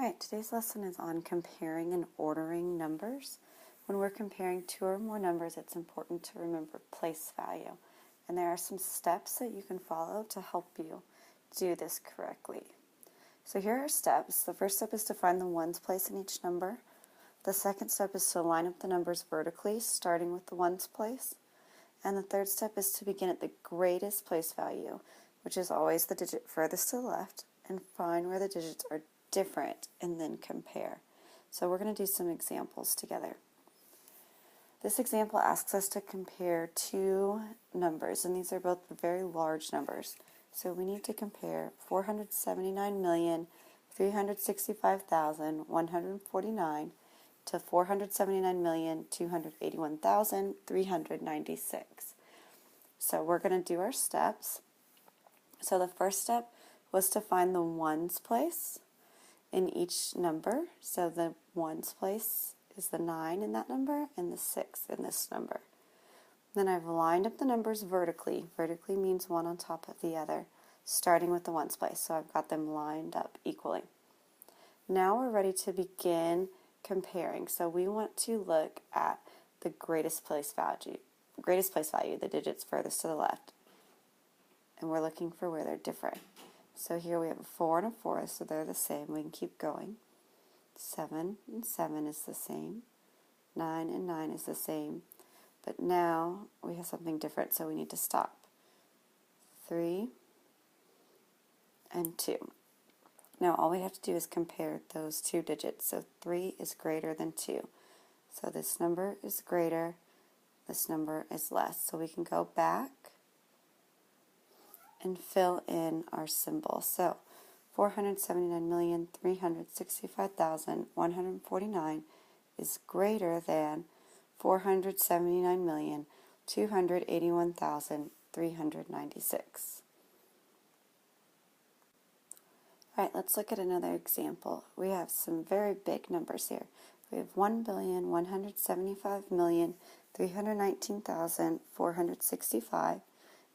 Alright, today's lesson is on comparing and ordering numbers. When we're comparing two or more numbers, it's important to remember place value. And there are some steps that you can follow to help you do this correctly. So here are steps. The first step is to find the ones place in each number. The second step is to line up the numbers vertically, starting with the ones place. And the third step is to begin at the greatest place value, which is always the digit furthest to the left, and find where the digits are different and then compare. So we're going to do some examples together. This example asks us to compare two numbers, and these are both very large numbers. So we need to compare 479,365,149 to 479,281,396. So we're going to do our steps. So the first step was to find the ones place in each number. So the ones place is the 9 in that number and the 6 in this number. Then I've lined up the numbers vertically. Vertically means one on top of the other, starting with the ones place. So I've got them lined up equally. Now we're ready to begin comparing. So we want to look at the greatest place value, the digits furthest to the left. And we're looking for where they're different. So here we have a 4 and a 4, so they're the same. We can keep going. 7 and 7 is the same. 9 and 9 is the same. But now we have something different, so we need to stop. 3 and 2. Now all we have to do is compare those two digits. So 3 is greater than 2. So this number is greater, this number is less. So we can go back and fill in our symbol. So 479,365,149 is greater than 479,281,396. Alright, let's look at another example. We have some very big numbers here. We have 1,175,319,465.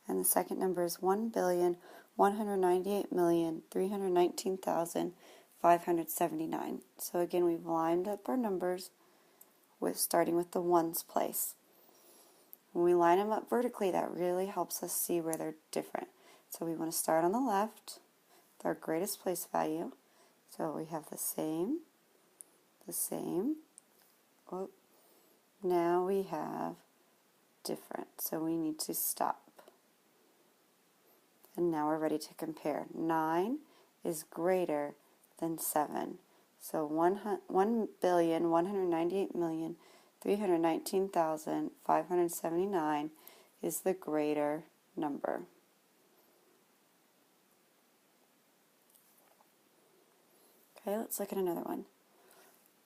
And the second number is 1,198,319,579. So again, we've lined up our numbers starting with the ones place. When we line them up vertically, that really helps us see where they're different. So we want to start on the left with our greatest place value. So we have the same. Oh, now we have different. So we need to stop. And now we're ready to compare. 9 is greater than 7. So 1,198,319,579 is the greater number. Okay, let's look at another one.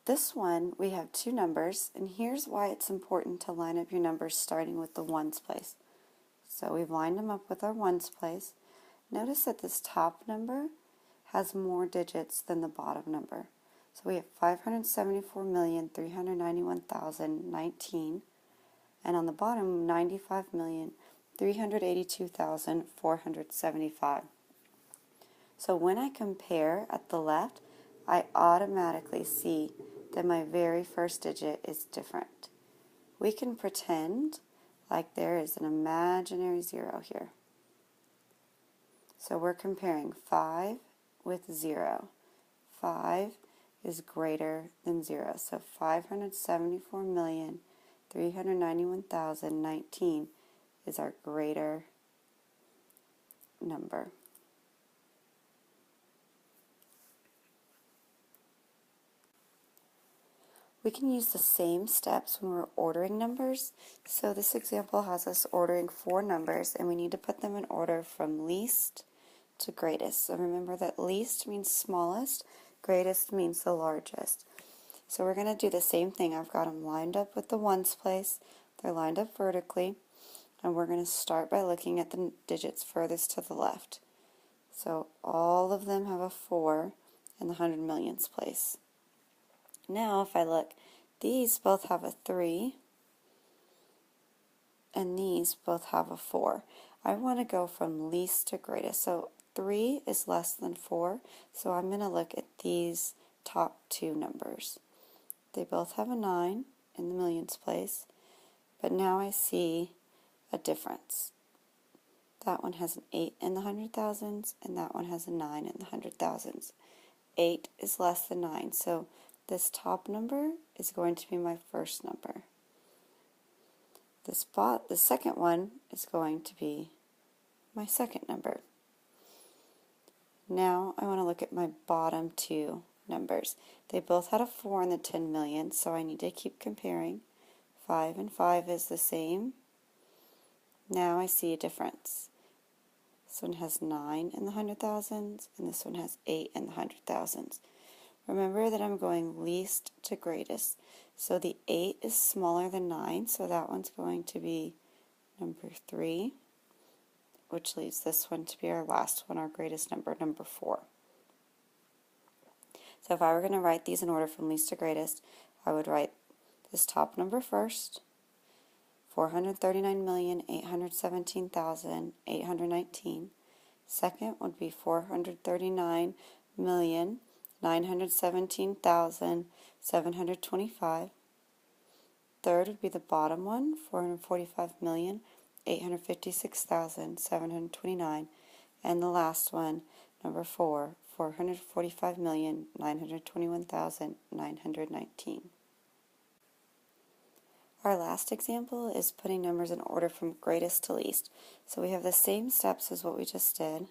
This one, we have two numbers, and here's why it's important to line up your numbers starting with the ones place. So we've lined them up with our ones place. Notice that this top number has more digits than the bottom number. So we have 574,391,019, and on the bottom, 95,382,475. So when I compare at the left, I automatically see that my very first digit is different. We can pretend like there is an imaginary 0 here. So we're comparing 5 with 0. 5 is greater than 0. So 574,391,019 is our greater number. We can use the same steps when we're ordering numbers. So this example has us ordering 4 numbers, and we need to put them in order from least to greatest. So remember that least means smallest, greatest means the largest. So we're going to do the same thing. I've got them lined up with the ones place. They're lined up vertically, and we're going to start by looking at the digits furthest to the left. So all of them have a 4 in the hundred millions place. Now if I look, these both have a 3 and these both have a 4. I want to go from least to greatest. So 3 is less than 4, so I'm going to look at these top two numbers. They both have a 9 in the millions place, but now I see a difference. That one has an 8 in the hundred thousands, and that one has a 9 in the hundred thousands. 8 is less than 9, so this top number is going to be my first number. The second one is going to be my second number. Now I want to look at my bottom two numbers. They both had a 4 in the 10 million, so I need to keep comparing. 5 and 5 is the same. Now I see a difference. This one has 9 in the hundred thousands, and this one has 8 in the hundred thousands. Remember that I'm going least to greatest. So the 8 is smaller than 9, so that one's going to be number 3, which leaves this one to be our last one, our greatest number, number 4. So if I were going to write these in order from least to greatest, I would write this top number first, 439,817,819. Second would be 439,917,725. Third would be the bottom one, 445,856,729. And the last one, number 4, 445,921,919. Our last example is putting numbers in order from greatest to least. So we have the same steps as what we just did.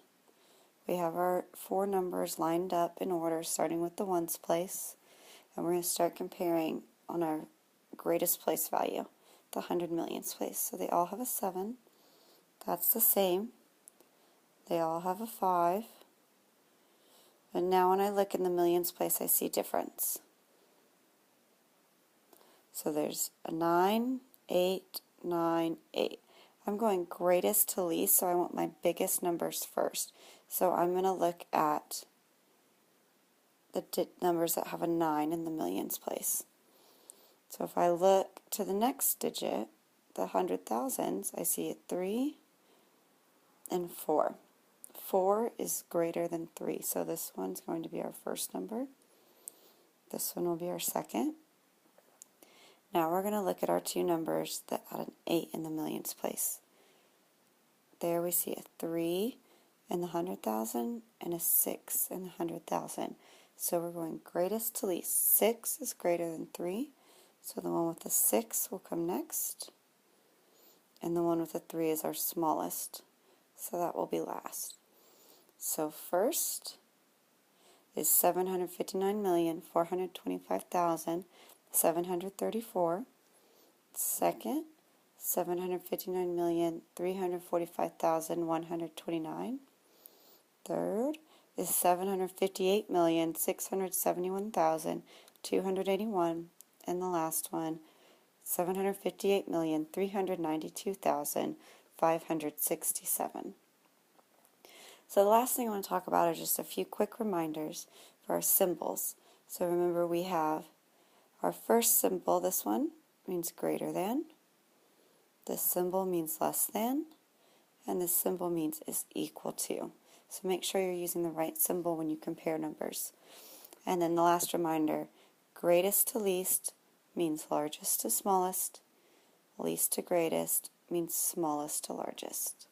We have our 4 numbers lined up in order, starting with the ones place, and we're going to start comparing on our greatest place value, the 100 millions place. So they all have a 7. That's the same. They all have a 5. And now when I look in the millions place, I see difference. So there's a 9, 8, 9, 8. I'm going greatest to least, so I want my biggest numbers first. So I'm going to look at the numbers that have a 9 in the millions place. So if I look to the next digit, the hundred thousands, I see a 3 and 4. 4 is greater than 3, so this one's going to be our first number. This one will be our second. Now we're going to look at our two numbers that had an 8 in the millions place. There we see a 3 in the 100,000 and a 6 in the 100,000. So we're going greatest to least. 6 is greater than 3, so the one with the 6 will come next. And the one with the 3 is our smallest, so that will be last. So first is 759,425,734. Second, 759,345,129. Third is 758,671,281. And the last one, 758,392,567. So the last thing I want to talk about are just a few quick reminders for our symbols. So remember, we have our first symbol. This one means greater than. This symbol means less than. And this symbol means is equal to. So make sure you're using the right symbol when you compare numbers. And then the last reminder, greatest to least means largest to smallest. Least to greatest means smallest to largest.